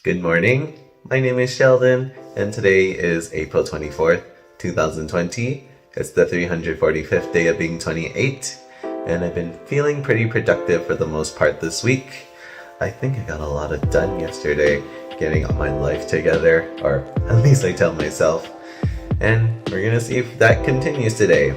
Good morning, my name is Sheldon, and today is April 24th, 2020. It's the 345th day of being 28, and I've been feeling pretty productive for the most part this week. I think I got a lot of done yesterday, getting all my life together, or at least I tell myself. And we're gonna see if that continues today.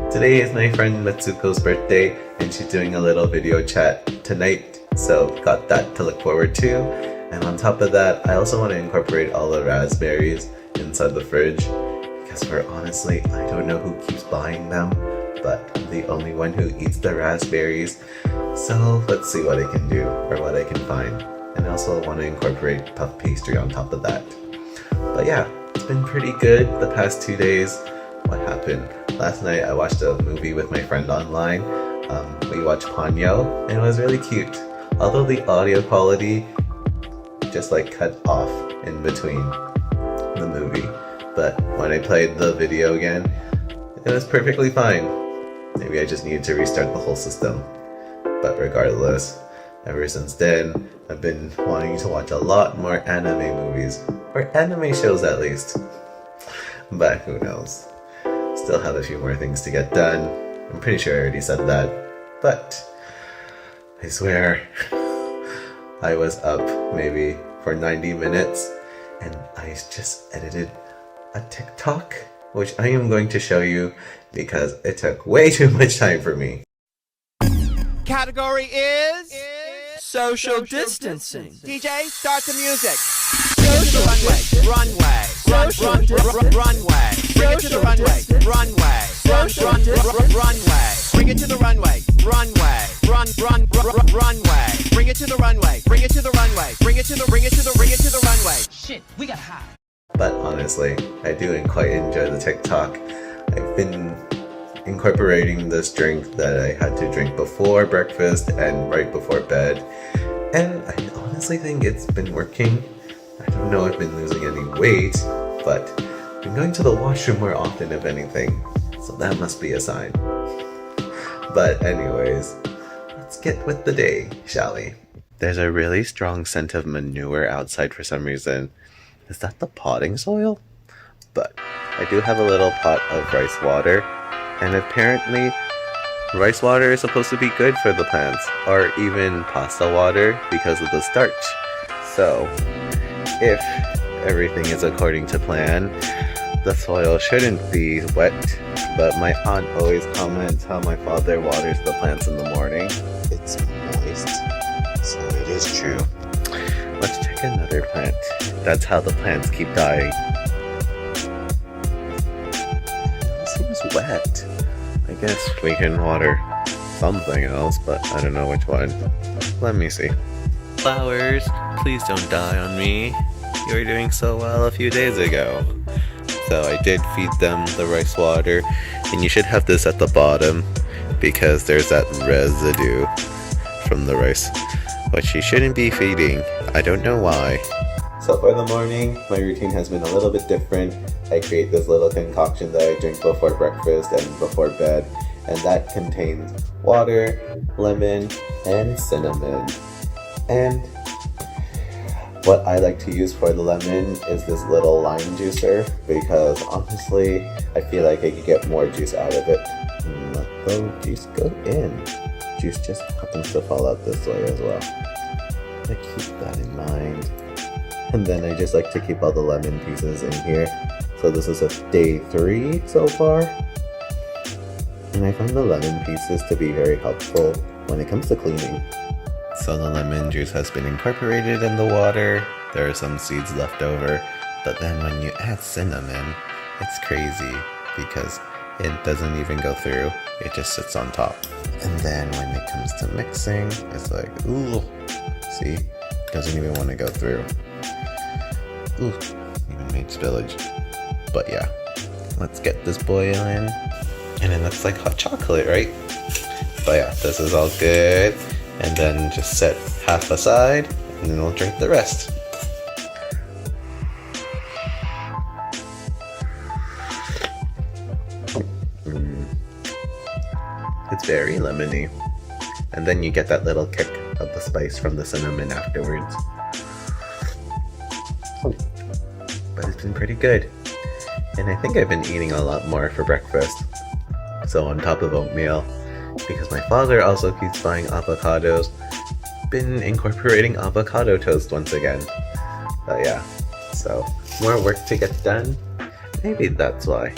Today is my friend Matsuko's birthday, and she's doing a little video chat tonight, so got that to look forward to. And on top of that, I also want to incorporate all the raspberries inside the fridge, because honestly, I don't know who keeps buying them, but I'm the only one who eats the raspberries. So let's see what I can do, or what I can find. And I also want to incorporate puff pastry on top of that. But yeah, it's been pretty good the past 2 days. What happened? Last night I watched a movie with my friend online. We watched Ponyo, and it was really cute. Although the audio quality just cut off in between the movie, but when I played the video again, it was perfectly fine. Maybe I just needed to restart the whole system. But regardless, ever since then, I've been wanting to watch a lot more anime movies, or anime shows at least. But who knows? Still have a few more things to get done. I'm pretty sure I already said that, but I swear I was up maybe for 90 minutes and I just edited a TikTok, which I am going to show you because it took way too much time for me. Category is social distancing. DJ, start the music. Social runway. Runway. Bring it to the runway. Runway. Runway. Bring it to the runway. Runway. Runway. Bring it to the runway. Bring it to the runway. Bring it to the runway. Shit, we got high. But honestly, I do quite enjoy the TikTok. I've been incorporating this drink that I had to drink before breakfast and right before bed, and I honestly think it's been working. I don't know if I've been losing any weight, but I've been going to the washroom more often if anything, so that must be a sign. But anyways, let's get with the day, shall we? There's a really strong scent of manure outside for some reason. Is that the potting soil? But I do have a little pot of rice water, and apparently rice water is supposed to be good for the plants, or even pasta water because of the starch. So if everything is according to plan, the soil shouldn't be wet, but my aunt always comments how my father waters the plants in the morning. It's moist, so it is true. Let's check another plant. That's how the plants keep dying. It seems wet. I guess we can water something else, but I don't know which one. Let me see. Flowers, please don't die on me. You were doing so well a few days ago. So I did feed them the rice water, and you should have this at the bottom because there's that residue from the rice, which you shouldn't be feeding. I don't know why. So for the morning, my routine has been a little bit different. I create this little concoction that I drink before breakfast and before bed, and that contains water, lemon, and cinnamon. And what I like to use for the lemon is this little lime juicer, because honestly, I feel like I could get more juice out of it. Let the juice go in. Juice just happens to fall out this way as well. I keep that in mind. And then I just like to keep all the lemon pieces in here. So this is a day 3 so far. And I find the lemon pieces to be very helpful when it comes to cleaning. So the lemon juice has been incorporated in the water. There are some seeds left over. But then when you add cinnamon, it's crazy because it doesn't even go through. It just sits on top. And then when it comes to mixing, it's like, ooh, see? Doesn't even want to go through. Ooh, even made spillage. But yeah, let's get this boiling. And it looks like hot chocolate, right? But yeah, this is all good. And then just set half aside, and then we'll drink the rest. It's very lemony. And then you get that little kick of the spice from the cinnamon afterwards. been pretty good. And I think I've been eating a lot more for breakfast. So on top of oatmeal, because my father also keeps buying avocados, been incorporating avocado toast once again. But yeah, so more work to get done. Maybe that's why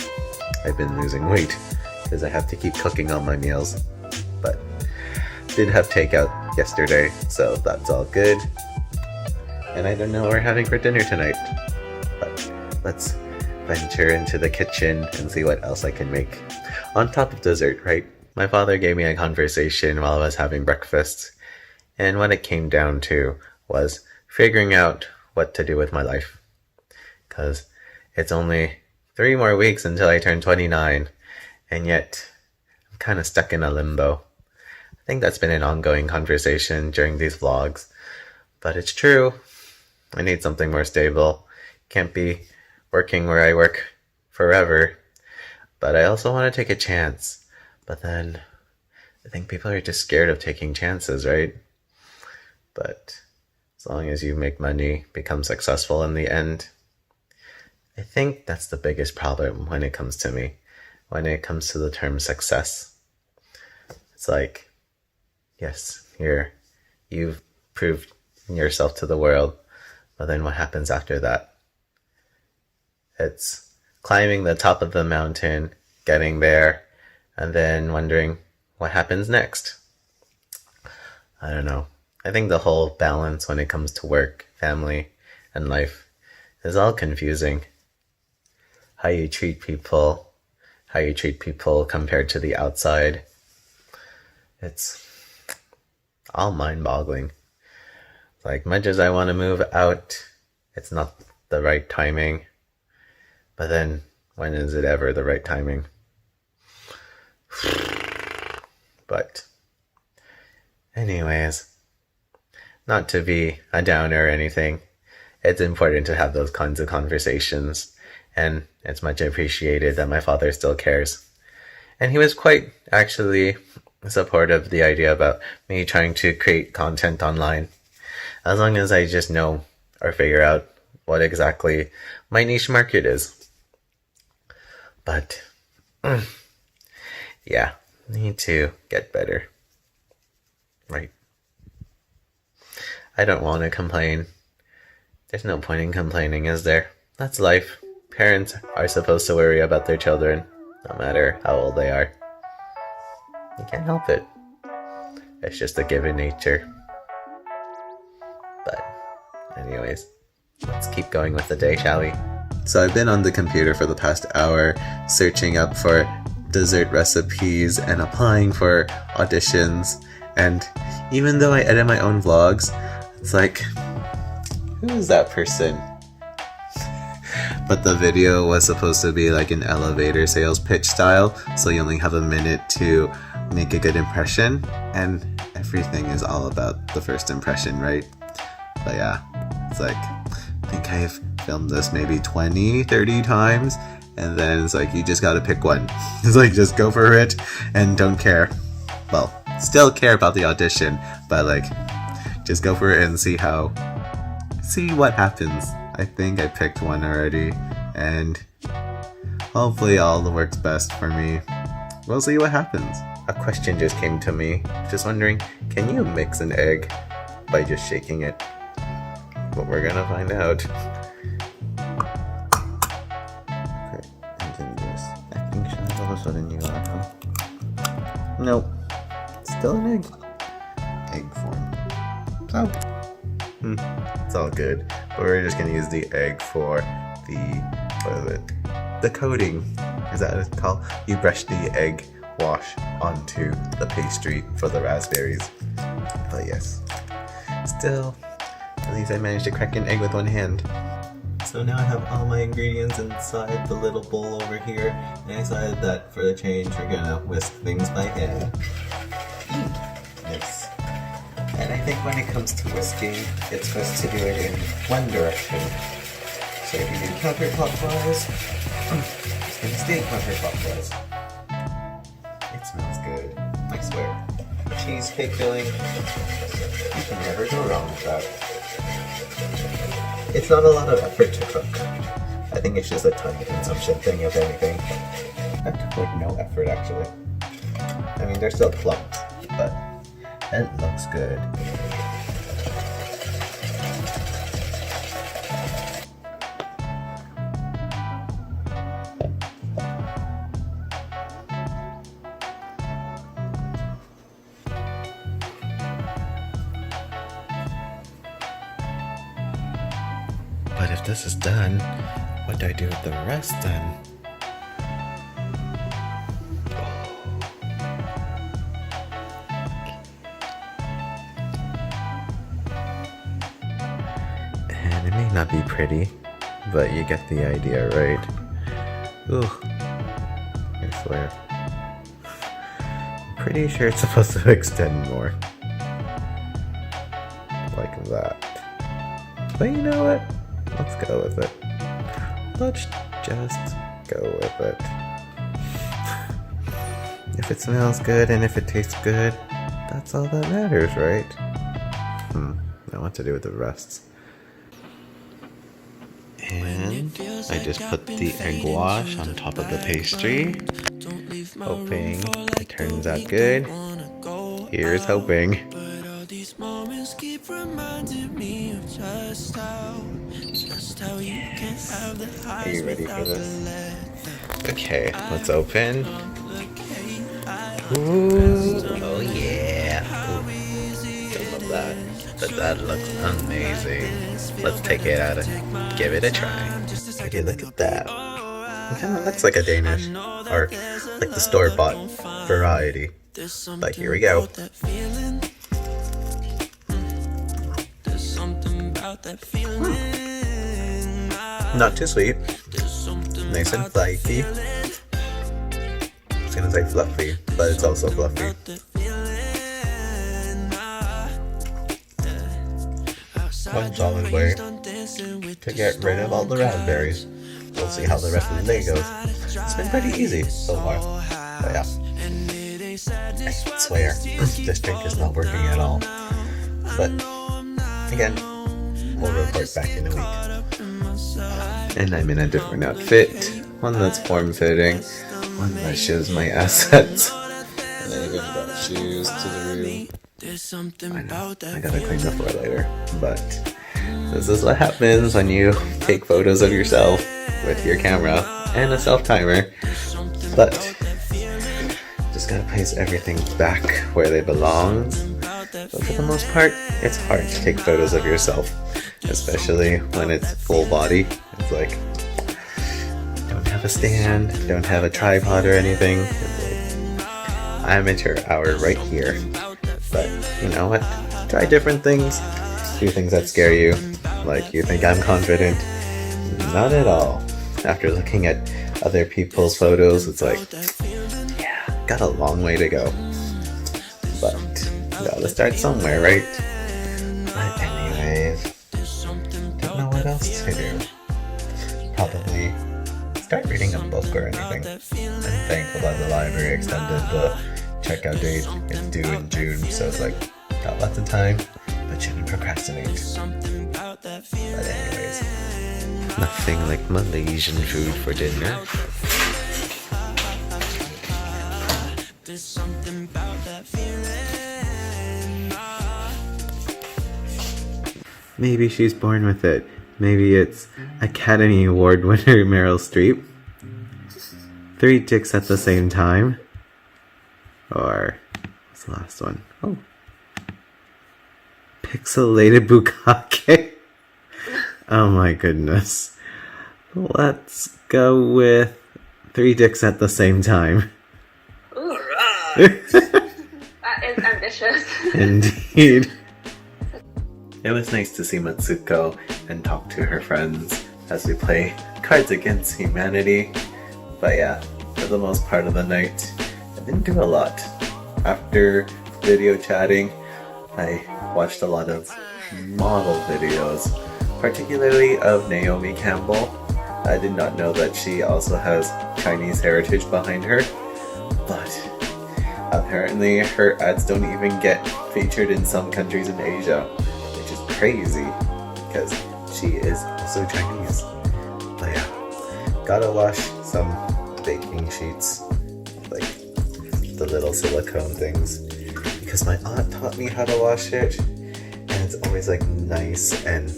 I've been losing weight, because I have to keep cooking all my meals. But did have takeout yesterday, so that's all good. And I don't know what we're having for dinner tonight. But let's venture into the kitchen and see what else I can make. On top of dessert, right? My father gave me a conversation while I was having breakfast, and what it came down to was figuring out what to do with my life. Because it's only 3 more weeks until I turn 29, and yet I'm kind of stuck in a limbo. I think that's been an ongoing conversation during these vlogs, but it's true. I need something more stable. Can't be working where I work forever, but I also want to take a chance. But then I think people are just scared of taking chances, right? But as long as you make money, become successful in the end, I think that's the biggest problem when it comes to me, when it comes to the term success. It's like, yes, you've proved yourself to the world, but then what happens after that? It's climbing the top of the mountain, getting there, and then wondering what happens next. I don't know. I think the whole balance when it comes to work, family, and life is all confusing. How you treat people compared to the outside. It's all mind-boggling. Like, much as I want to move out, it's not the right timing. But then, when is it ever the right timing? But anyways, not to be a downer or anything, it's important to have those kinds of conversations, and it's much appreciated that my father still cares. And he was quite actually supportive of the idea about me trying to create content online, as long as I just know or figure out what exactly my niche market is. But yeah, need to get better, right? I don't want to complain. There's no point in complaining, is there? That's life. Parents are supposed to worry about their children, no matter how old they are. You can't help it. It's just a given nature. But anyways, let's keep going with the day, shall we? So I've been on the computer for the past hour, searching up for dessert recipes and applying for auditions, and even though I edit my own vlogs, it's like, who is that person? But the video was supposed to be like an elevator sales pitch style, so you only have a minute to make a good impression, and everything is all about the first impression, right? But yeah, it's like, I think I've filmed this maybe 20-30 times, and then it's like, you just gotta pick one. It's like, just go for it and don't care. Well, still care about the audition, but like, just go for it and see what happens. I think I picked one already, and hopefully all works best for me. We'll see what happens. A question just came to me, just wondering, can you mix an egg by just shaking it? But we're gonna find out. Okay, I think she's all of a sudden you are, huh? Nope. Still an egg. Egg form. So, it's all good. But we're just gonna use the egg for the coating. Is that what it's called? You brush the egg wash onto the pastry for the raspberries. But yes, still, at least I managed to crack an egg with one hand. So now I have all my ingredients inside the little bowl over here, and I decided that for the change we're gonna whisk things by hand. Yes. And I think when it comes to whisking, it's best to do it in one direction. So if you do counterclockwise, it's going to stay counterclockwise. It smells good, I swear. Cheesecake filling, you can never go wrong with that. It's not a lot of effort to cook. I think it's just a time consumption thing, if anything. That took like no effort, actually. I mean, they're still plucked, but it looks good. But if this is done, what do I do with the rest then? And it may not be pretty, but you get the idea, right? Ooh, I swear. I'm pretty sure it's supposed to extend more. Like that. But you know what? Let's go with it. Let's just go with it. If it smells good and if it tastes good, that's all that matters, right? Now what to do with the rest? And I just put the egg wash on top of the pastry, hoping it turns out good. Here's hoping. These moments keep reminding me of just how you can have the highs. Are you ready for this? Okay, let's open. Ooh, oh yeah. Ooh, don't love that, but that looks amazing. Let's take it out and give it a try. Okay, look at that. It kind of looks like a Danish, or like the store-bought variety. But here we go. Not too sweet. Nice and flaky. I was gonna say fluffy, but it's also fluffy. One solid way to get rid of all the raspberries. We'll see how the rest of the day goes. It's been pretty easy so far. But yeah. I swear, this drink is not working at all. But again, we'll report back in a week. And I'm in a different outfit. One that's form-fitting, one that shows my assets. And I even got shoes to the room. I know, I gotta clean the floor later. But this is what happens when you take photos of yourself with your camera and a self-timer. But just gotta place everything back where they belong. But for the most part, it's hard to take photos of yourself, especially when it's full body. It's like, don't have a stand, don't have a tripod or anything. It's like, amateur hour right here. But you know what? Try different things. Do things that scare you. Like, you think I'm confident? Not at all. After looking at other people's photos, it's like, yeah, got a long way to go. But gotta start somewhere, right? But anyways, don't know what else to do. Probably start reading a book or anything. I'm thankful that the library extended the checkout date. It's due in June, so it's like, got lots of time, but shouldn't procrastinate. But anyways, nothing like Malaysian food for dinner. There's something about that feeling. Maybe she's born with it. Maybe it's Academy Award winner Meryl Streep. 3 dicks at the same time. Or, what's the last one? Oh. Pixelated bukkake. Oh my goodness. Let's go with 3 dicks at the same time. Ooh. That is ambitious. Indeed. It was nice to see Matsuko and talk to her friends as we play Cards Against Humanity. But yeah, for the most part of the night, I didn't do a lot. After video chatting, I watched a lot of model videos, particularly of Naomi Campbell. I did not know that she also has Chinese heritage behind her, but apparently her ads don't even get featured in some countries in Asia, which is crazy because she is also Chinese. But yeah, gotta wash some baking sheets, like the little silicone things, because my aunt taught me how to wash it, and it's always like nice and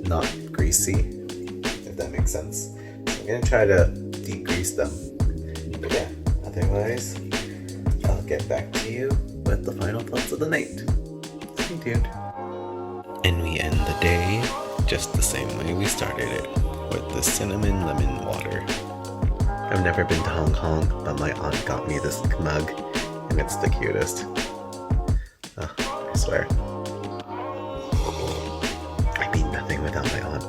not greasy, if that makes sense. So I'm gonna try to degrease them. But yeah, otherwise, I'll get back to you with the final thoughts of the night. Stay tuned. And we end the day just the same way we started it, with the cinnamon lemon water. I've never been to Hong Kong, but my aunt got me this mug, and it's the cutest. I swear. I'd be nothing without my aunt.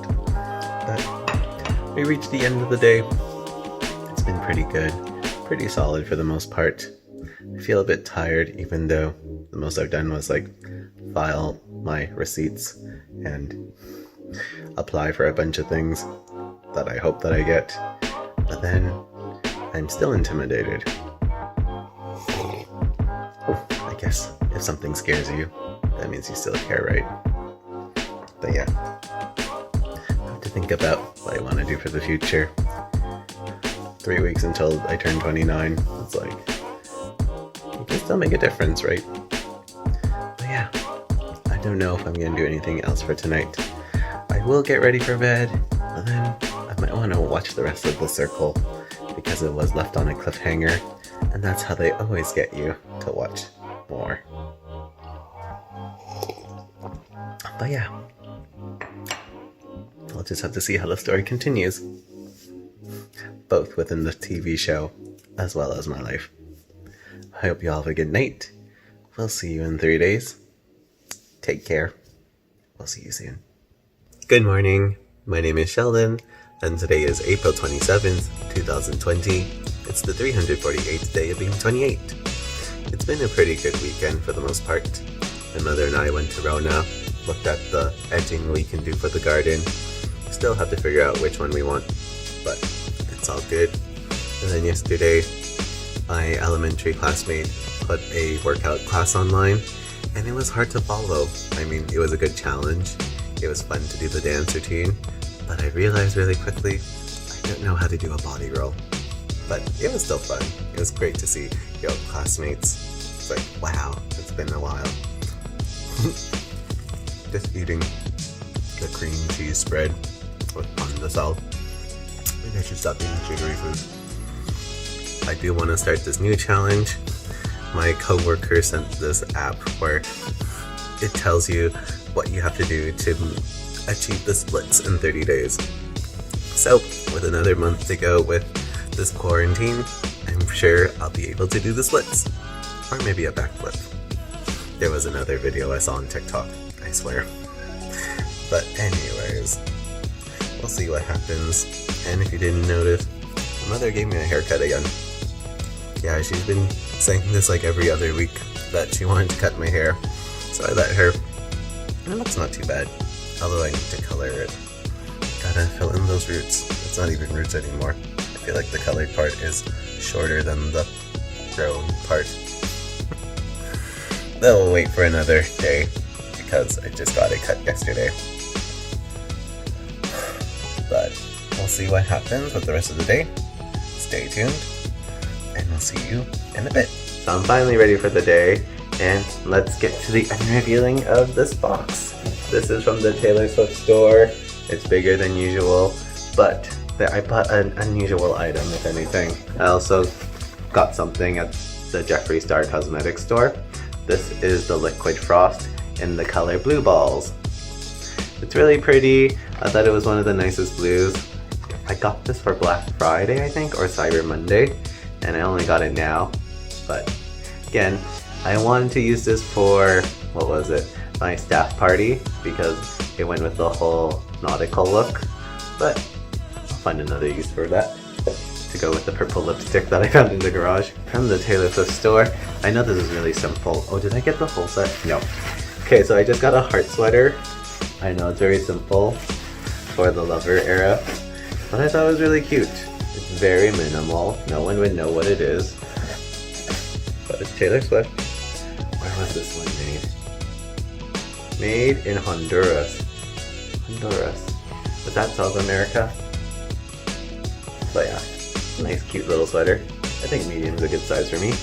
But we reached the end of the day. It's been pretty good, pretty solid for the most part. I feel a bit tired, even though the most I've done was like file my receipts and apply for a bunch of things that I hope that I get. But then I'm still intimidated. I guess if something scares you, that means you still care, right? But yeah, I have to think about what I want to do for the future. 3 weeks until I turn 29. It's like, you can still make a difference, right? But yeah, I don't know if I'm going to do anything else for tonight. I will get ready for bed, and then I might want to watch the rest of The Circle, because it was left on a cliffhanger, and that's how they always get you to watch more. But yeah, I'll just have to see how the story continues, both within the TV show as well as my life. I hope you all have a good night. We'll see you in 3 days. Take care. We'll see you soon. Good morning. My name is Sheldon, and today is April 27th, 2020. It's the 348th day of being 28. It's been a pretty good weekend for the most part. My mother and I went to Rona, looked at the edging we can do for the garden. Still have to figure out which one we want, but it's all good. And then yesterday, my elementary classmate put a workout class online, and it was hard to follow. I mean, it was a good challenge. It was fun to do the dance routine, but I realized really quickly, I don't know how to do a body roll. But it was still fun. It was great to see your old classmates. It's like, wow, it's been a while. Just eating the cream cheese spread with pandesal. Maybe I should stop eating sugary food. I do want to start this new challenge. My coworker sent this app where it tells you what you have to do to achieve the splits in 30 days. So, with another month to go with this quarantine, I'm sure I'll be able to do the splits. Or maybe a backflip. There was another video I saw on TikTok, I swear. But anyways, we'll see what happens. And if you didn't notice, my mother gave me a haircut again. Yeah, she's been saying this like every other week, that she wanted to cut my hair. So I let her. And it looks not too bad, although I need to color it. Gotta fill in those roots. It's not even roots anymore. I feel like the colored part is shorter than the grown part. Then we'll wait for another day, because I just got it cut yesterday. But we'll see what happens with the rest of the day. Stay tuned, and we'll see you in a bit. So I'm finally ready for the day, and let's get to the unrevealing of this box. This is from the Taylor Swift store. It's bigger than usual, but I bought an unusual item, if anything. I also got something at the Jeffree Star Cosmetics store. This is the Liquid Frost in the color Blue Balls. It's really pretty. I thought it was one of the nicest blues. I got this for Black Friday, I think, or Cyber Monday, and I only got it now. But again, I wanted to use this for, what was it, my staff party, because it went with the whole nautical look. But I'll find another use for that, to go with the purple lipstick that I found in the garage from the Taylor Swift store. I know this is really simple. Oh, did I get the full set? No. Okay, so I just got a heart sweater. I know it's very simple for the lover era, but I thought it was really cute. It's very minimal. No one would know what it is. But it's Taylor Swift. Where was this one made? Made in Honduras. Honduras. Is that South America? But yeah, nice cute little sweater. I think medium's a good size for me.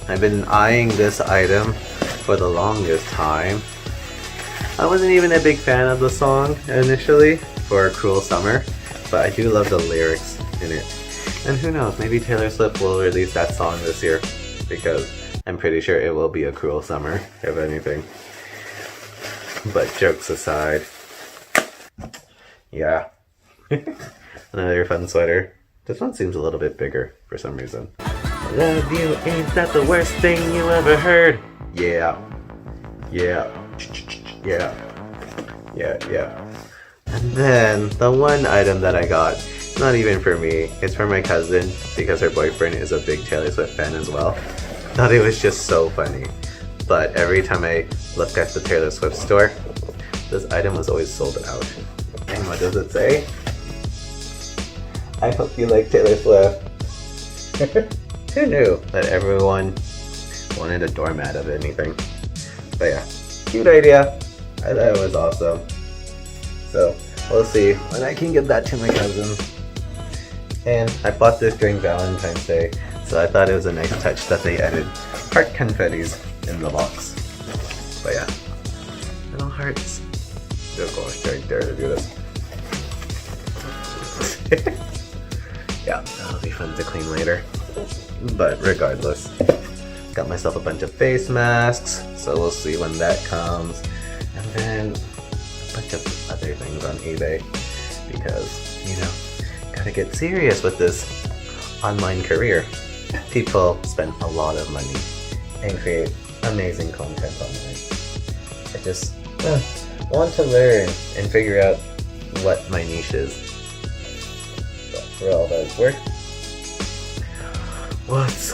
I've been eyeing this item for the longest time. I wasn't even a big fan of the song initially for Cruel Summer, but I do love the lyrics in it. And who knows, maybe Taylor Swift will release that song this year, because I'm pretty sure it will be a cruel summer, if anything. But jokes aside, yeah. Another fun sweater. This one seems a little bit bigger for some reason. Love you, ain't that the worst thing you ever heard? Yeah. Yeah. Yeah. Yeah, yeah. And then the one item that I got, not even for me, it's for my cousin because her boyfriend is a big Taylor Swift fan as well. Thought it was just so funny. But every time I look at the Taylor Swift store, this item was always sold out. And what does it say? I hope you like Taylor Swift. Who knew that everyone wanted a doormat of anything? But yeah, cute idea. I thought it was awesome. So we'll see when I can give that to my cousin. And I bought this during Valentine's Day, so I thought it was a nice touch that they added heart confettis in the box. But yeah, little hearts. Oh gosh, I dare to do this. Yeah, that'll be fun to clean later. But regardless, got myself a bunch of face masks, so we'll see when that comes. And then a bunch of other things on eBay, because, you know, gotta get serious with this online career. People spend a lot of money and create amazing content online. I just want to learn and figure out what my niche is. But for all those work, let's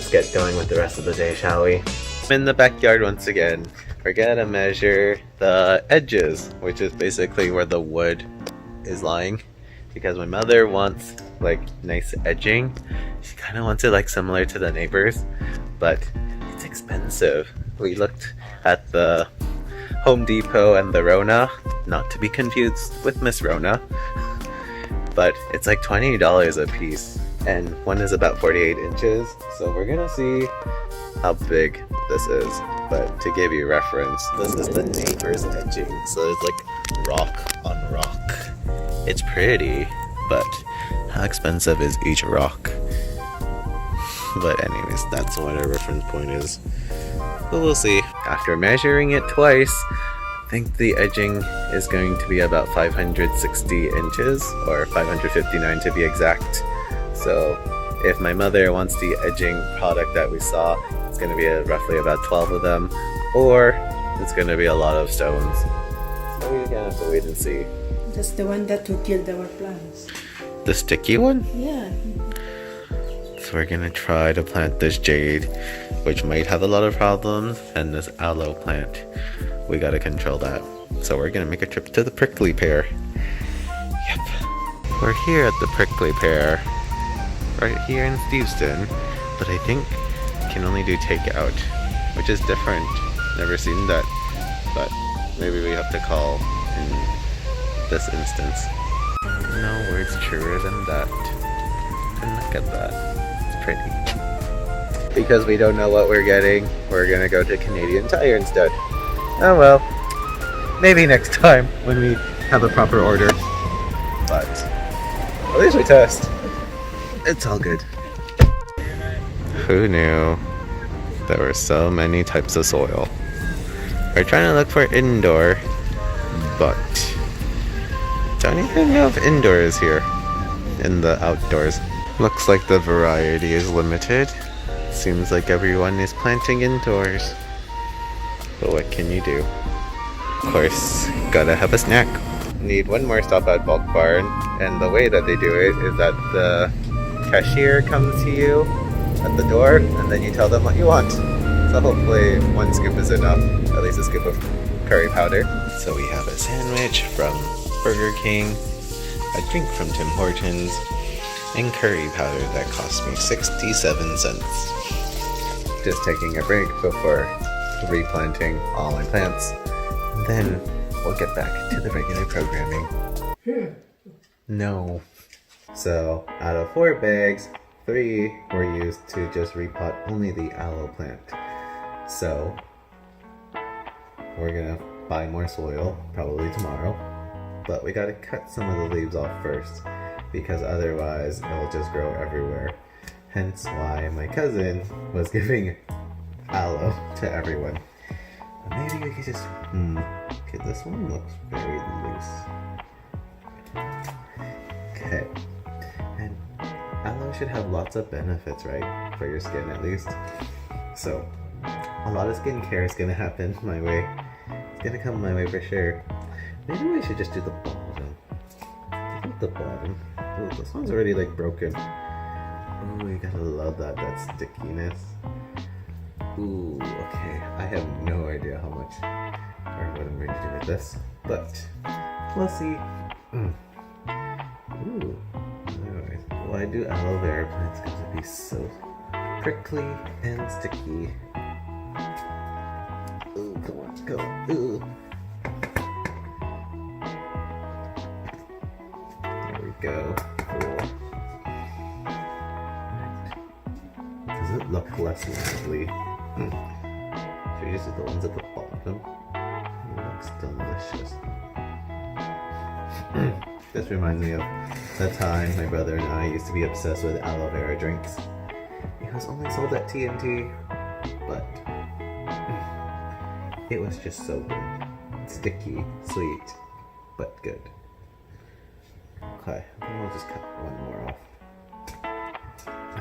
get going with the rest of the day, shall we? I'm in the backyard once again. We're gonna measure the edges, which is basically where the wood is lying, because my mother wants like nice edging. She kind of wants it like similar to the neighbors, but it's expensive. We looked at the Home Depot and the Rona, not to be confused with Miss Rona, but it's like $20 a piece, and one is about 48 inches, so we're gonna see how big this is. But to give you reference, this is the neighbor's edging, so it's like rock on rock. It's pretty, but how expensive is each rock? But anyways, that's what our reference point is. But we'll see. After measuring it twice, I think the edging is going to be about 560 inches, or 559 to be exact. So if my mother wants the edging product that we saw, it's going to be roughly about 12 of them, or it's going to be a lot of stones. So we're going to have to wait and see. That's the one that will kill our plants. The sticky one? Yeah. So we're going to try to plant this jade, which might have a lot of problems, and this aloe plant. We got to control that. So we're going to make a trip to the prickly pear. Yep. We're here at the prickly pear, right here in Steveston, but I think can only do takeout, which is different. Never seen that, but maybe we have to call in this instance. No words truer than that. And look at that, it's pretty. Because we don't know what we're getting, we're gonna go to Canadian Tire instead. Oh well, maybe next time when we have a proper order. But at least we test. It's all good. Who knew there were so many types of soil? We're trying to look for indoor, but don't even know if indoor is here in the outdoors. Looks like the variety is limited. Seems like everyone is planting indoors. But what can you do? Of course, gotta have a snack. Need one more stop at Bulk Barn, and the way that they do it is that the cashier comes to you at the door, and then you tell them what you want. So hopefully one scoop is enough, at least a scoop of curry powder. So we have a sandwich from Burger King, a drink from Tim Hortons, and curry powder that cost me 67 cents. Just taking a break before replanting all my plants. Then we'll get back to the regular programming. No. So out of 4 bags, 3 were used to just repot only the aloe plant. So we're gonna buy more soil probably tomorrow, but we gotta cut some of the leaves off first because otherwise it'll just grow everywhere. Hence why my cousin was giving aloe to everyone. Maybe we could just, okay, this one looks very loose. Okay, and aloe should have lots of benefits, right? For your skin at least. So, a lot of skincare is gonna happen my way. It's gonna come my way for sure. Maybe we should just do the bottom. I think the bottom. Oh, this one's already like broken. Oh, you gotta love that stickiness. Ooh, okay. I have no idea how much or what I'm going to do with this, but we'll see. Ooh. Alright. Why do aloe vera plants have to be so prickly and sticky? Ooh, come on, go. Ooh. There we go. Cool. Does it look less lovely? Should we just do the ones at the bottom? It looks delicious. This reminds me of the time my brother and I used to be obsessed with aloe vera drinks. It was only sold at TNT, but it was just so good. Sticky, sweet, but good. Okay, I think we'll just cut one more off.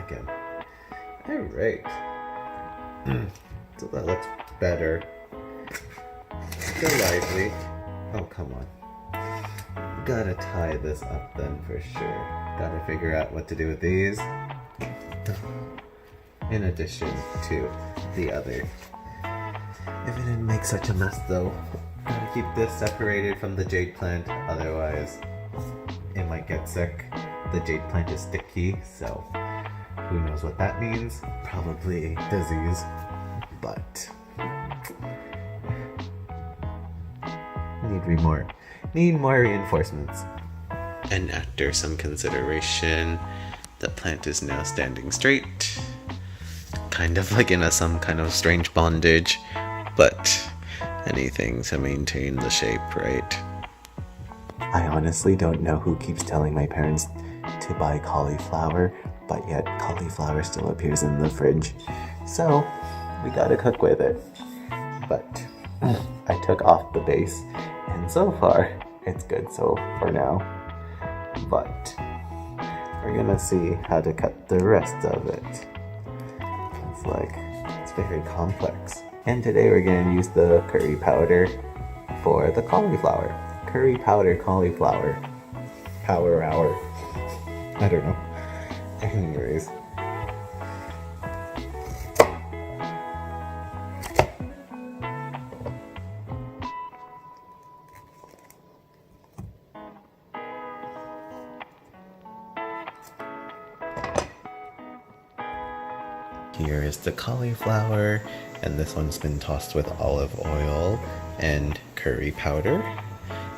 Again. Alright. So that looks better. Still lively. Oh, come on. Gotta tie this up then for sure. Gotta figure out what to do with these. In addition to the other. If it didn't make such a mess though, gotta keep this separated from the jade plant, otherwise it might get sick. The jade plant is sticky, so who knows what that means? Probably disease, but need more reinforcements. And after some consideration, the plant is now standing straight, kind of like in some kind of strange bondage, but anything to maintain the shape, right? I honestly don't know who keeps telling my parents to buy cauliflower, but yet cauliflower still appears in the fridge. So we gotta cook with it. But I took off the base, and so far it's good so for now. But we're gonna see how to cut the rest of it. It's very complex. And today we're gonna use the curry powder for the cauliflower. Curry powder cauliflower. Power hour. I don't know. Anyways. Here is the cauliflower, and this one's been tossed with olive oil and curry powder.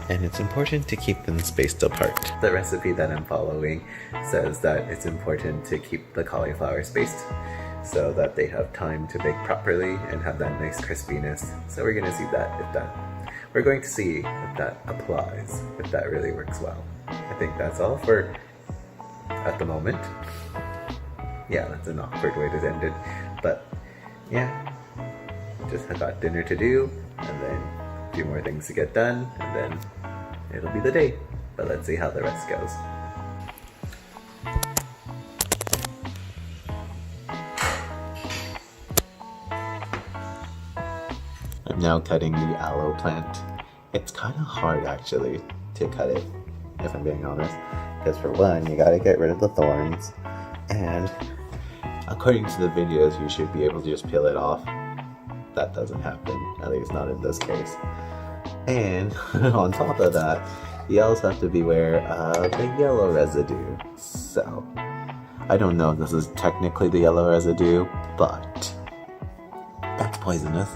And it's important to keep them spaced apart. The recipe that I'm following says that it's important to keep the cauliflower spaced so that they have time to bake properly and have that nice crispiness. So we're gonna see we're going to see if that applies, if that really works well. I think that's all for at the moment. Yeah, that's an awkward way to end it, but yeah, just got dinner to do, and then a few more things to get done, and then it'll be the day. But let's see how the rest goes. I'm now cutting the aloe plant. It's kind of hard actually to cut it, if I'm being honest, because for one, you gotta get rid of the thorns, and according to the videos, you should be able to just peel it off. That doesn't happen, at least not in this case. And on top of that, you also have to beware of the yellow residue. So, I don't know if this is technically the yellow residue, but that's poisonous.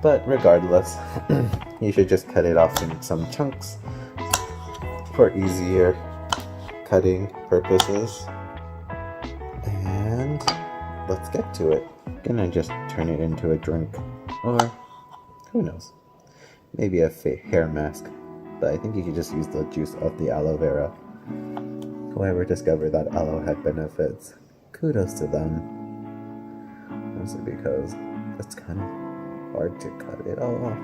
But regardless, you should just cut it off in some chunks for easier cutting purposes. And let's get to it. Gonna just turn it into a drink, or who knows, maybe a hair mask. But I think you could just use the juice of the aloe vera. Whoever discovered that aloe had benefits, kudos to them. Mostly because it's kind of hard to cut it all off.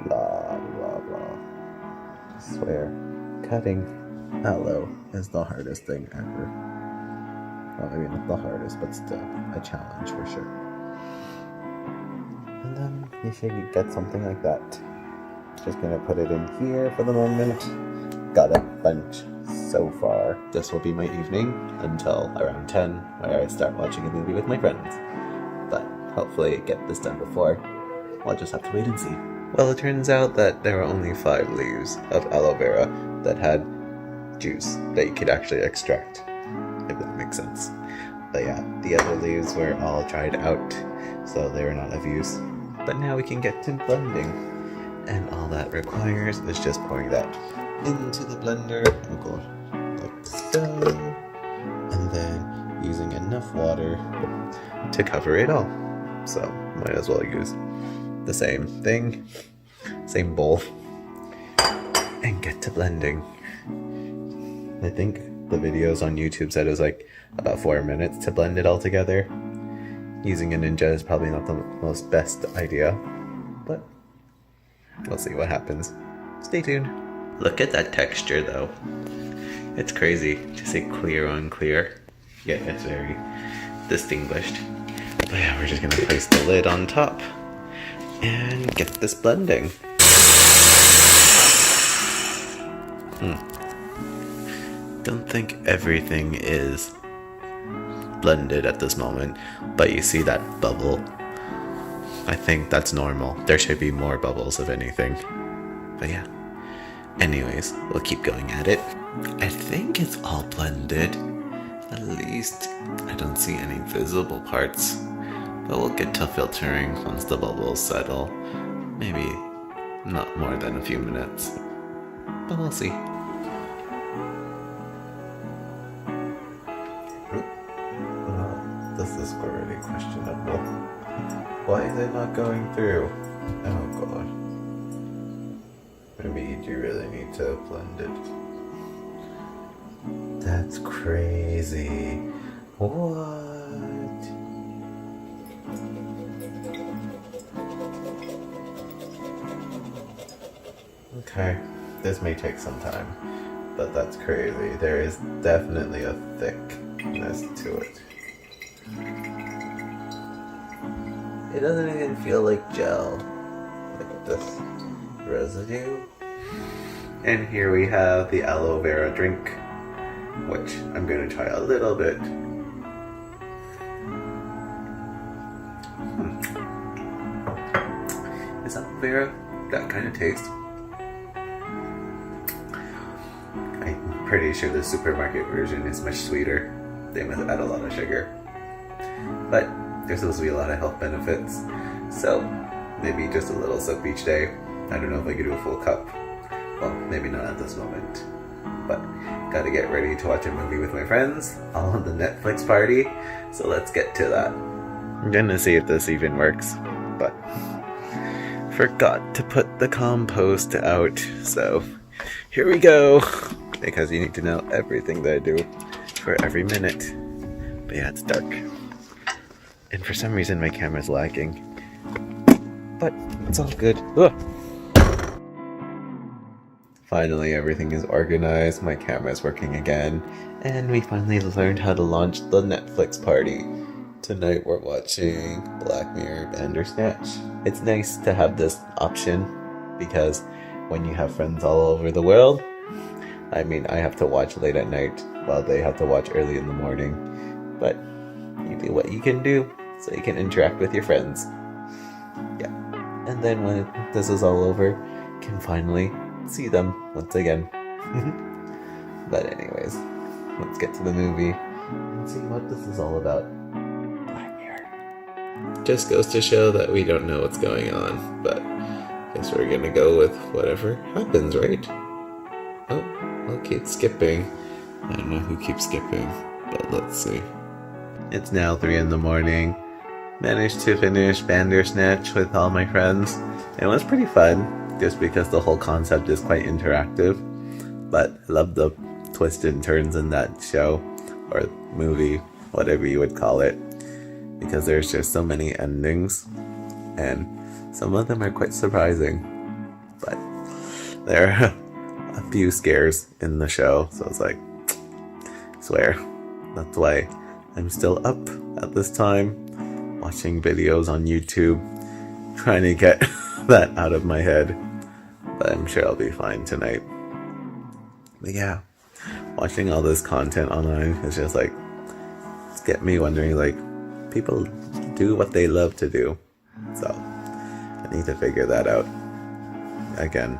Blah blah blah. I swear, cutting aloe is the hardest thing ever. Well, maybe not the hardest, but still a challenge for sure. And then you should get something like that. Just gonna put it in here for the moment. Got a bunch so far. This will be my evening until around 10, where I start watching a movie with my friends. But hopefully get this done before. I'll just have to wait and see. Well, it turns out that there were only 5 leaves of aloe vera that had juice that you could actually extract, if that makes sense. But yeah, the other leaves were all dried out, so they were not of use. But now we can get to blending, and all that requires is just pouring that into the blender, like so, and then using enough water to cover it all. So might as well use the same thing, same bowl, and get to blending. I think the videos on YouTube said it was like about 4 minutes to blend it all together. Using a Ninja is probably not the most best idea, but we'll see what happens. Stay tuned. Look at that texture though. It's crazy to say clear on clear, yet it's very distinguished. But yeah, we're just gonna place the lid on top and get this blending. Don't think everything is blended at this moment, but you see that bubble? I think that's normal. There should be more bubbles if anything. But yeah. Anyways, we'll keep going at it. I think it's all blended. At least I don't see any visible parts. But we'll get to filtering once the bubbles settle. Maybe not more than a few minutes. But we'll see. This is already questionable. Why is it not going through? Oh god. Maybe you do really need to blend it. That's crazy. What? Okay, this may take some time, but that's crazy. There is definitely a thickness to it. It doesn't even feel like gel, like this residue. And here we have the aloe vera drink, which I'm going to try a little bit. Is aloe vera that kind of taste? I'm pretty sure the supermarket version is much sweeter. They must add a lot of sugar. But there's supposed to be a lot of health benefits, so maybe just a little sip each day. I don't know if I could do a full cup. Well, maybe not at this moment. But gotta get ready to watch a movie with my friends, all on the Netflix party, so let's get to that. I'm gonna see if this even works, but forgot to put the compost out, so here we go. Because you need to know everything that I do for every minute. But yeah, it's dark. And for some reason my camera's lagging. But it's all good. Ugh. Finally, everything is organized, my camera's working again, and we finally learned how to launch the Netflix party. Tonight we're watching Black Mirror Bandersnatch. It's nice to have this option, because when you have friends all over the world, I mean, I have to watch late at night, while they have to watch early in the morning. But you do what you can do, so you can interact with your friends. Yeah. And then when this is all over, you can finally see them once again. But anyways, let's get to the movie and see what this is all about. Black Mirror. Just goes to show that we don't know what's going on, but I guess we're gonna go with whatever happens, right? Oh, we'll keep skipping. I don't know who keeps skipping, but let's see. It's now 3 in the morning. Managed to finish Bandersnatch with all my friends. It was pretty fun, just because the whole concept is quite interactive. But I love the twists and turns in that show, or movie, whatever you would call it. Because there's just so many endings, and some of them are quite surprising. But there are a few scares in the show, so it's like, I swear, that's why I'm still up at this time, watching videos on YouTube, trying to get that out of my head. But I'm sure I'll be fine tonight. But yeah, watching all this content online is just like, it's getting me wondering, like, people do what they love to do. So I need to figure that out. Again,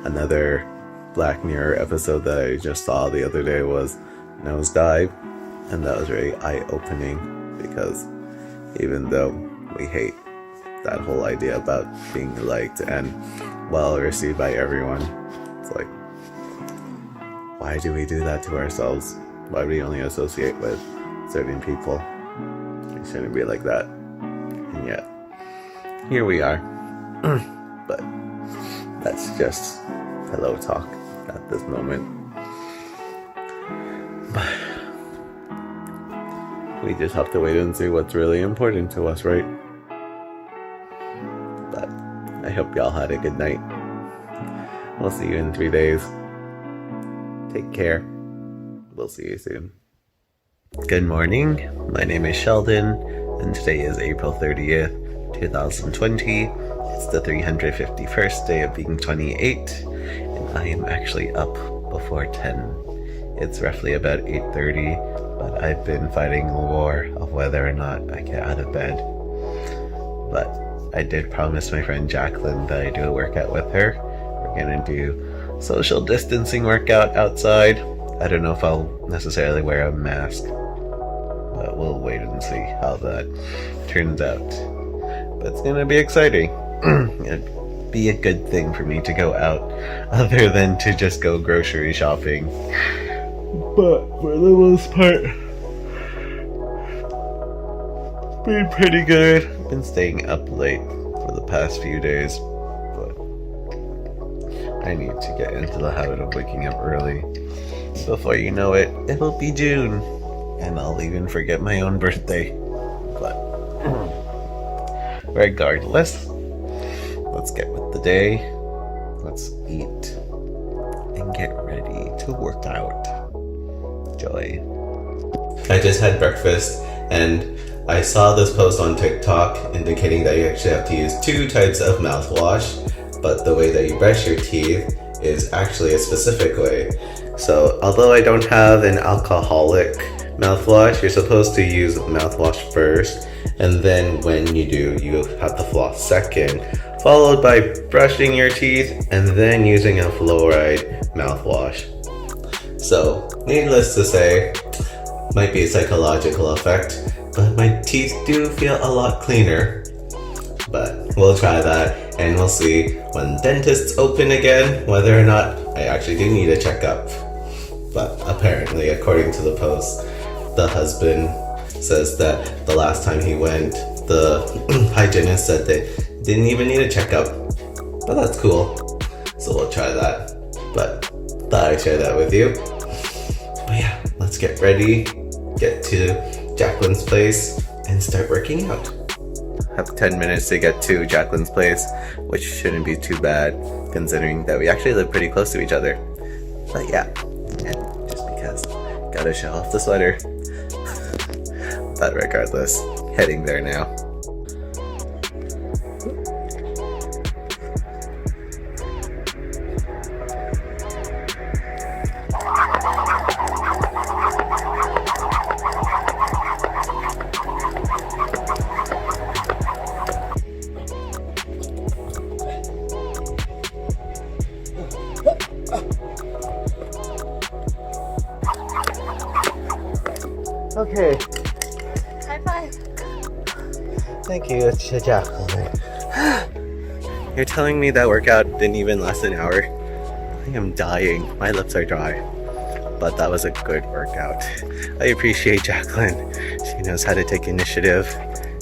another Black Mirror episode that I just saw the other day was Nosedive, and that was very eye-opening, because even though we hate that whole idea about being liked and well received by everyone, it's like, why do we do that to ourselves? Why do we only associate with certain people? It shouldn't be like that. And yet, here we are. But that's just pillow talk at this moment. But we just have to wait and see what's really important to us, right? But I hope y'all had a good night. We'll see you in 3 days. Take care. We'll see you soon. Good morning. My name is Sheldon, and today is April 30th, 2020. It's the 351st day of being 28, and I am actually up before 10. It's roughly about 8:30, but I've been fighting a war of whether or not I get out of bed. But I did promise my friend Jacqueline that I do a workout with her. We're gonna do social distancing workout outside. I don't know if I'll necessarily wear a mask, but we'll wait and see how that turns out. But it's gonna be exciting. It'd be a good thing for me to go out, other than to just go grocery shopping. But for the most part, it's been pretty good. I've been staying up late for the past few days, but I need to get into the habit of waking up early. Before you know it, it'll be June, and I'll even forget my own birthday. But regardless, let's get with the day. Let's eat and get ready to work out. Joy. I just had breakfast, and I saw this post on TikTok indicating that you actually have to use 2 types of mouthwash, but the way that you brush your teeth is actually a specific way. So although I don't have an alcoholic mouthwash, you're supposed to use mouthwash first, and then when you do, you have to floss second, followed by brushing your teeth and then using a fluoride mouthwash. So needless to say, might be a psychological effect, but my teeth do feel a lot cleaner. But we'll try that, and we'll see when dentists open again whether or not I actually do need a checkup. But apparently, according to the post, the husband says that the last time he went, the hygienist said they didn't even need a checkup. But that's cool, so we'll try that. But thought I'd share that with you. But yeah, let's get ready, get to Jacqueline's place, and start working out. I have 10 minutes to get to Jacqueline's place, which shouldn't be too bad, considering that we actually live pretty close to each other. But yeah, and just because, gotta show off the sweater. But regardless, heading there now. Okay. High five. Thank you, Jacqueline. You're telling me that workout didn't even last an hour? I am dying. My lips are dry. But that was a good workout. I appreciate Jacqueline. She knows how to take initiative,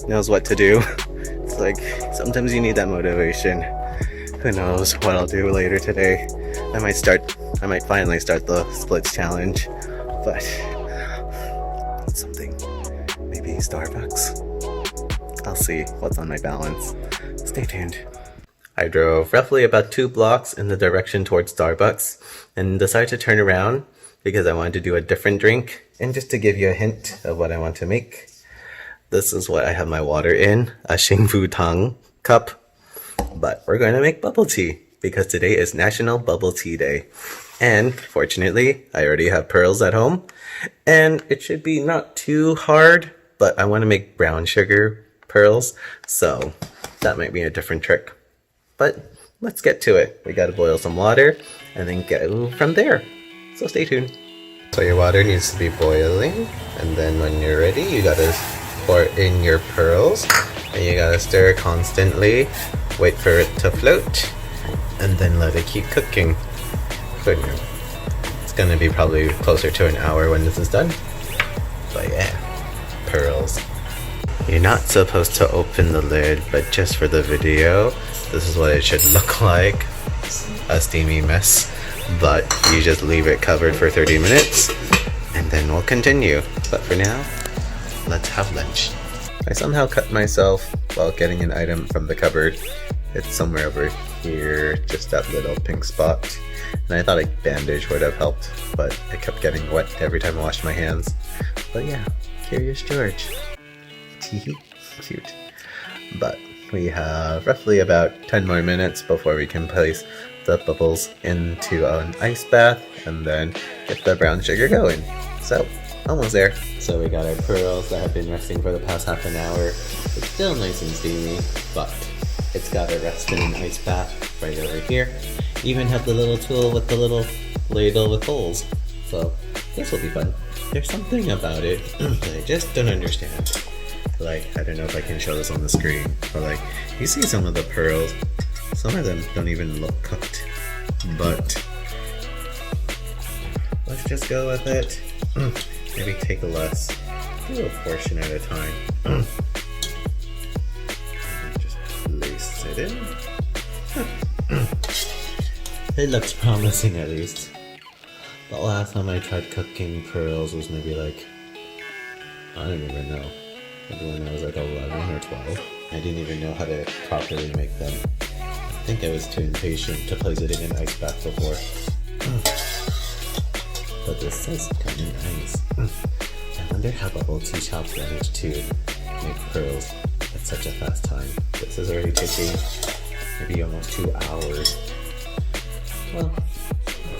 knows what to do. It's like sometimes you need that motivation. Who knows what I'll do later today. I might finally start the splits challenge. But something. Maybe Starbucks? I'll see what's on my balance. Stay tuned. I drove roughly about 2 blocks in the direction towards Starbucks and decided to turn around because I wanted to do a different drink. And just to give you a hint of what I want to make, this is what I have my water in, a Xingfu Tang cup. But we're going to make bubble tea because today is National Bubble Tea Day. And fortunately, I already have pearls at home and it should be not too hard, but I want to make brown sugar pearls, so that might be a different trick. But let's get to it. We gotta boil some water and then go from there. So stay tuned. So your water needs to be boiling, and then when you're ready, you gotta pour in your pearls and you gotta stir constantly, wait for it to float, and then let it keep cooking. Good. It's gonna be probably closer to an hour when this is done. But yeah, pearls. You're not supposed to open the lid, but just for the video, this is what it should look like. A steamy mess. But you just leave it covered for 30 minutes, and then we'll continue. But for now, let's have lunch. I somehow cut myself while getting an item from the cupboard. It's somewhere over here, just that little pink spot. And I thought a bandage would have helped, but I kept getting wet every time I washed my hands. But yeah, Curious George. Cute. But we have roughly about 10 more minutes before we can place the bubbles into an ice bath and then get the brown sugar going. So, almost there. So we got our pearls that have been resting for the past half an hour. It's still nice and steamy, but it's got to rest in an ice bath right over here. Even have the little tool with the little ladle with holes. So, this will be fun. There's something about it that I just don't understand. Like, I don't know if I can show this on the screen, but like, you see some of the pearls, some of them don't even look cooked, but let's just go with it. Maybe take less, do a portion at a time. Just place it in. It looks promising at least. The last time I tried cooking pearls was maybe like, I don't even know. Maybe when I was like 11 or 12. I didn't even know how to properly make them. I think I was too impatient to place it in an ice bath before. But this is kind of nice. I wonder how bubble tea shops manage to make pearls at such a fast time. This is already taking maybe almost 2 hours. Well,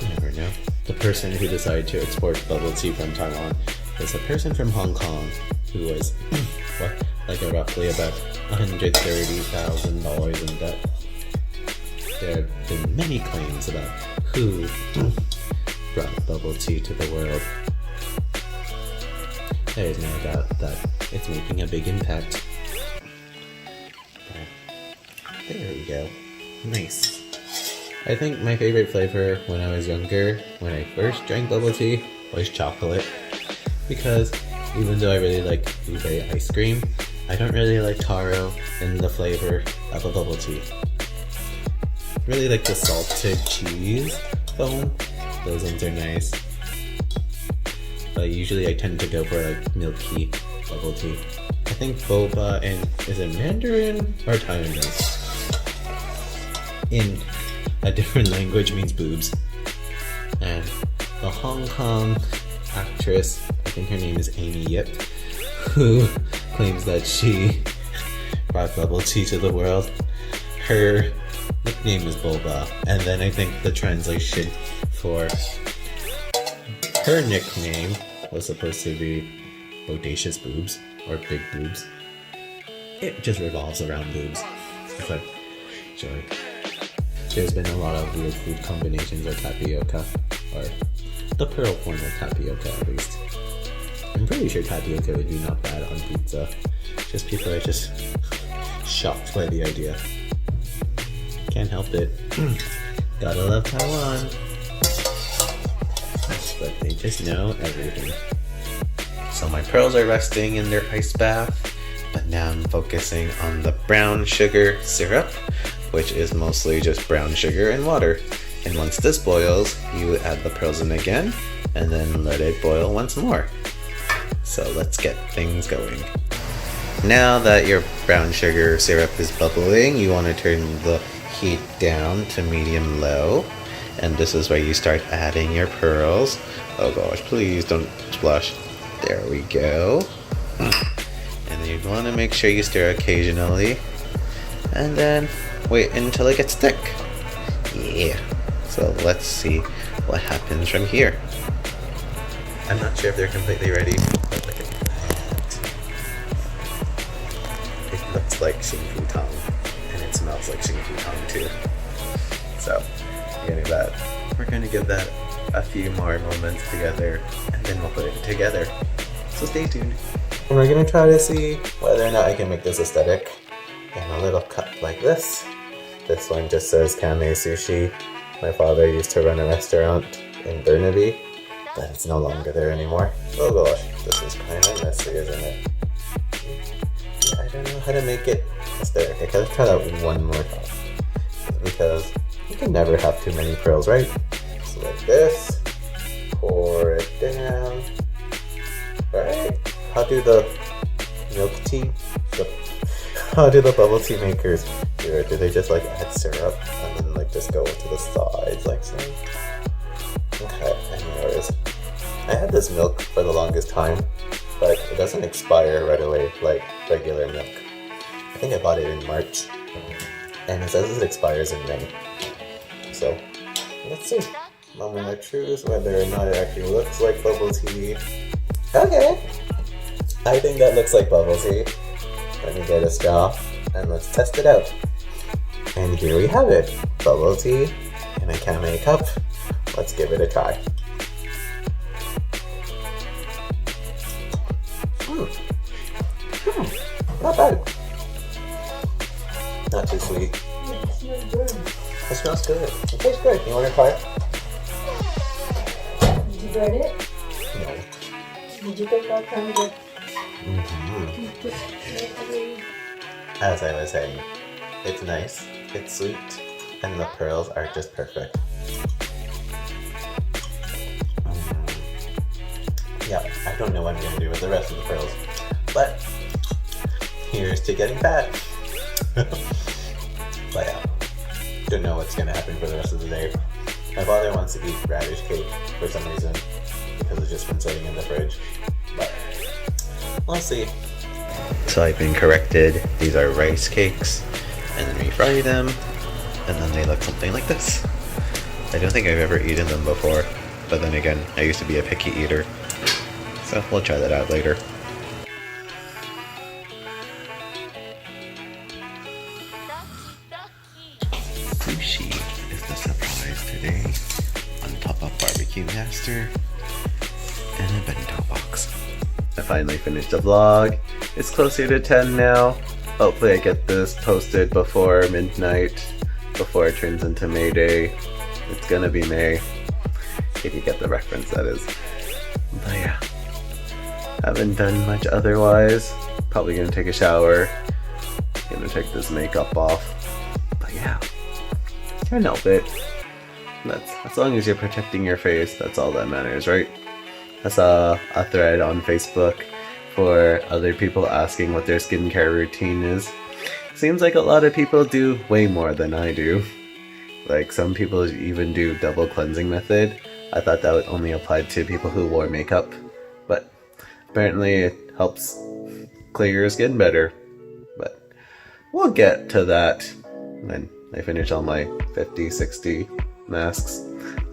you never know. The person who decided to export bubble tea from Taiwan is a person from Hong Kong who was like roughly about $130,000 in debt. There have been many claims about who brought bubble tea to the world. There is no doubt that it's making a big impact. There we go. Nice. I think my favorite flavor when I was younger, when I first drank bubble tea, was chocolate. Because even though I really like ube ice cream, I don't really like taro in the flavor of a bubble tea. Really like the salted cheese foam. Those ones are nice. But usually I tend to go for like milky bubble tea. I think boba and is it Mandarin or Taiwanese? In a different language means boobs. And the Hong Kong actress, I think her name is Amy Yip, who claims that she brought bubble tea to the world. Her nickname is Boba, and then I think the translation for her nickname was supposed to be bodacious boobs or big boobs. It just revolves around boobs. It's like joy. There's been a lot of weird food combinations of tapioca, or the pearl form of tapioca at least. I'm pretty sure tapioca would be not bad on pizza. Just people are just shocked by the idea. Can't help it. Gotta love Taiwan. just know everything. So my pearls are resting in their ice bath, but now I'm focusing on the brown sugar syrup, which is mostly just brown sugar and water. And once this boils, you add the pearls in again, and then let it boil once more. So let's get things going. Now that your brown sugar syrup is bubbling, you want to turn the heat down to medium-low. And this is where you start adding your pearls. Oh gosh, please don't splash. There we go. And then you want to make sure you stir occasionally. And then wait until it gets thick. Yeah. So let's see what happens from here. I'm not sure if they're completely ready, but look at that. It looks like Xing Fu Tang, and it smells like Xing Fu Tang too. So we're gonna give that a few more moments together, and then we'll put it together. So stay tuned. And we're gonna try to see whether or not I can make this aesthetic in a little cup like this. This one just says Kame Sushi. My father used to run a restaurant in Burnaby, but it's no longer there anymore. Oh gosh, this is kind of messy, isn't it? Yeah, I don't know how to make it aesthetic. I gotta try that one more time, because you can never have too many pearls, right? So like this, pour it down, right? How do the milk tea, how do the bubble tea makers do it? Do they just like add syrup and then like just go to the sides like so? Okay, anyways, I had this milk for the longest time, but it doesn't expire right away like regular milk. I think I bought it in March, and it says it expires in May. So, let's see. Moment of truth, whether or not it actually looks like bubble tea. Okay, I think that looks like bubble tea. Let me get a straw, and let's test it out. And here we have it, bubble tea in a Kame cup. Let's give it a try. Not bad. Not too sweet. It smells good. It tastes good. You want to try it? Did you burn it? No. Did you take out from the... As I was saying, it's nice, it's sweet, and the pearls are just perfect. Yeah, I don't know what I'm going to do with the rest of the pearls, but here's to getting fat. But yeah, don't know what's going to happen for the rest of the day. My father wants to eat radish cake for some reason, because it's just been sitting in the fridge, but we'll see. So I've been corrected. These are rice cakes, and then we fry them, and then they look something like this. I don't think I've ever eaten them before, but then again, I used to be a picky eater, so we'll try that out later. Sushi is the surprise today, on top of barbecue master and a bento box. I finally finished the vlog. It's closer to 10 now. Hopefully I get this posted before midnight, before it turns into May Day. It's gonna be May, if you get the reference, that is. But yeah, haven't done much otherwise. Probably gonna take a shower, gonna take this makeup off. But yeah, can't help it. That's, as long as you're protecting your face, that's all that matters, right? I saw a thread on Facebook for other people asking what their skincare routine is. Seems like a lot of people do way more than I do. Like some people even do double cleansing method. I thought that would only apply to people who wore makeup, but apparently it helps clear your skin better. But we'll get to that when I finish all my 50-60 masks.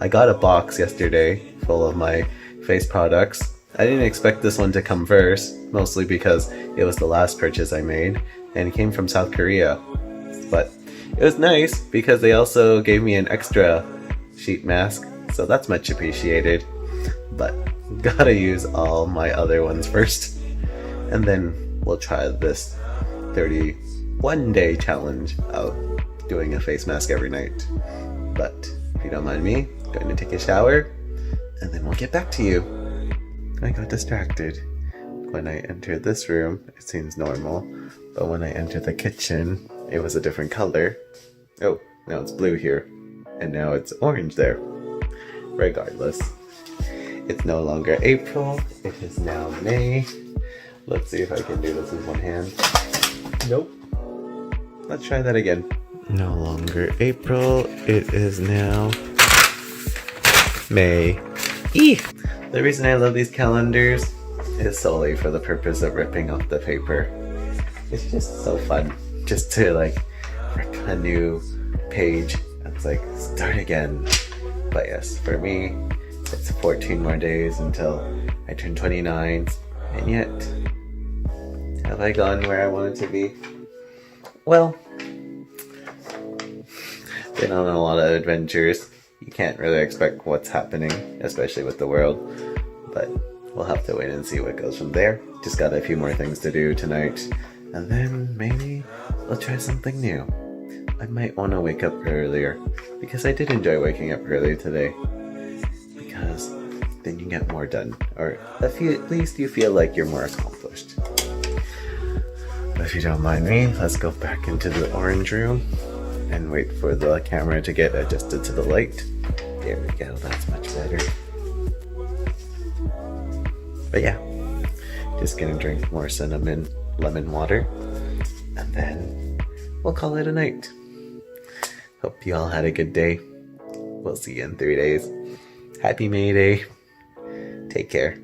I got a box yesterday full of my face products. I didn't expect this one to come first, mostly because it was the last purchase I made, and it came from South Korea. But it was nice because they also gave me an extra sheet mask, so that's much appreciated. But gotta use all my other ones first, and then we'll try this 31-day challenge of doing a face mask every night. But if you don't mind me, I'm going to take a shower, and then we'll get back to you. I got distracted. When I entered this room, it seems normal, but when I entered the kitchen, it was a different color. Oh, now it's blue here, and now it's orange there. Regardless, it's no longer April, it is now May. Let's see if I can do this with one hand. Nope. Let's try that again. No longer April, it is now May. Eek! The reason I love these calendars is solely for the purpose of ripping off the paper. It's just so fun just to like rip a new page and it's like start again. But yes, for me, it's 14 more days until I turn 29, and yet, have I gone where I wanted to be? Well, been on a lot of adventures. You can't really expect what's happening, especially with the world, but we'll have to wait and see what goes from there. Just got a few more things to do tonight, and then maybe we'll try something new. I might want to wake up earlier, because I did enjoy waking up early today, because then you get more done, or at least you feel like you're more accomplished. But if you don't mind me, let's go back into the orange room and wait for the camera to get adjusted to the light. There we go, that's much better. But yeah, just gonna drink more cinnamon lemon water, and then we'll call it a night. Hope you all had a good day. We'll see you in 3 days. Happy May Day. Take care.